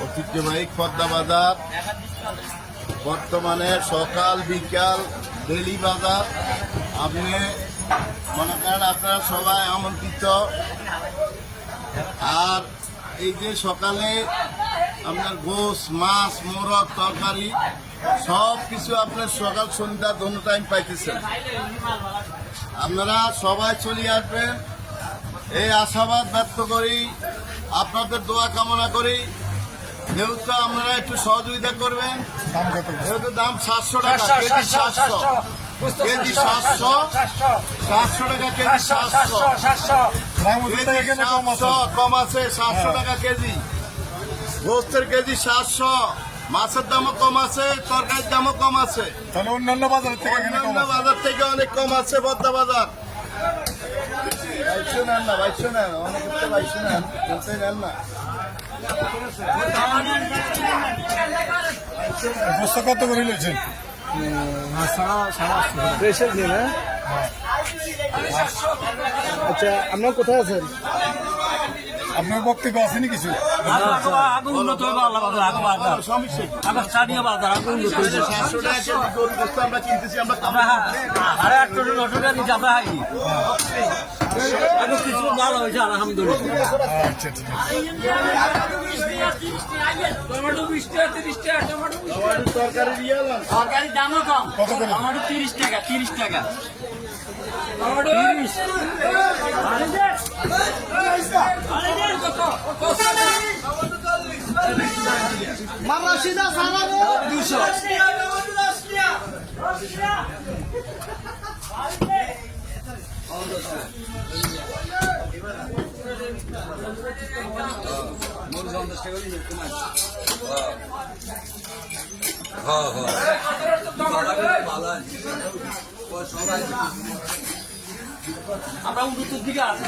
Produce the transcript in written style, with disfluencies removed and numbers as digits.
ঐতিহ্যবাহী খদ্দা বাজার বর্তমানে সকাল বিকাল ডেলি বাজার। আপনি মনে করেন আপনারা সবাই আমন্ত্রিত। আর এই যে সকালে আপনার গোশ মাছ মোরগ তরকারি সব কিছু আপনার সকাল সন্ধ্যা দোনো টাইম পাইতেছেন। আপনারা সবাই চলে আসবেন এই আশাবাদ ব্যক্ত করি, আপনাদের দোয়া কামনা করি। যেহেতু আপনারা একটু সহযোগিতা করবেন। যেহেতু দাম 700 টাকা কেজি, 700 কেজি, 700 টাকা কেজি, 700 কম আছে, 700 টাকা কেজি। গোস্তের কেজি 700, মাছের দামও কম আছে, তরকারির দামও কম আছে। অন্যান্য বাজার থেকে অনেক কম আছে বদ্দা বাজার। বাইশো নেন না, বাইশো নেন, অনেক বাইশো নেন, বলতে নেন না। বস্তা কত করে নিয়েছেন? আচ্ছা, আপনার কোথায় আছেন? আপনার বক্তব্য আসেনি কিছু? আগে উন্নত হইব, আল্লাহ বাজার আগে বাজার আগে স্থানীয় বাজার আগে উন্নত হয়েছে। 700 টাকা কেজি গরুর গোস্ত আমরা কিনতেছি, আমরা আমরা 800 টাকা নিচে আমরা হাই আগে কিছু ভালো হয়েছে আলহামদুলিল্লাহ। আচ্ছা ঠিক আছে। টমেটো 20 টাকা 30 টাকা টমেটো তরকারি দিয়ে এলাম। তরকারির দামও কম। কত করে? টমেটো 30 টাকা 30 টাকা টমেটো 30 মামা সিধা সারা 200 আমরা উন্নতির দিকে আছি।